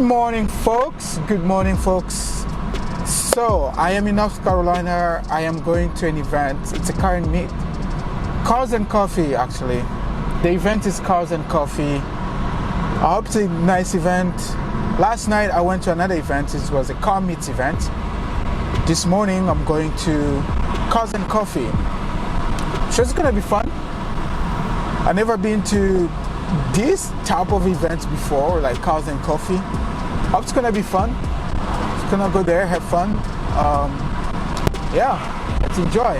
morning, folks. Good morning, folks. So, I am in North Carolina. I am going to an event. It's a car and meet. Cars and Coffee, actually. The event is Cars and Coffee. I hope it's a nice event. Last night, I went to another event. It was a car meet event. This morning, I'm going to Cars and Coffee. So, it's going to be fun. I've never been to this type of events before, like Cars and Coffee. Hope it's gonna be fun. Just gonna go there, have fun. Yeah, let's enjoy.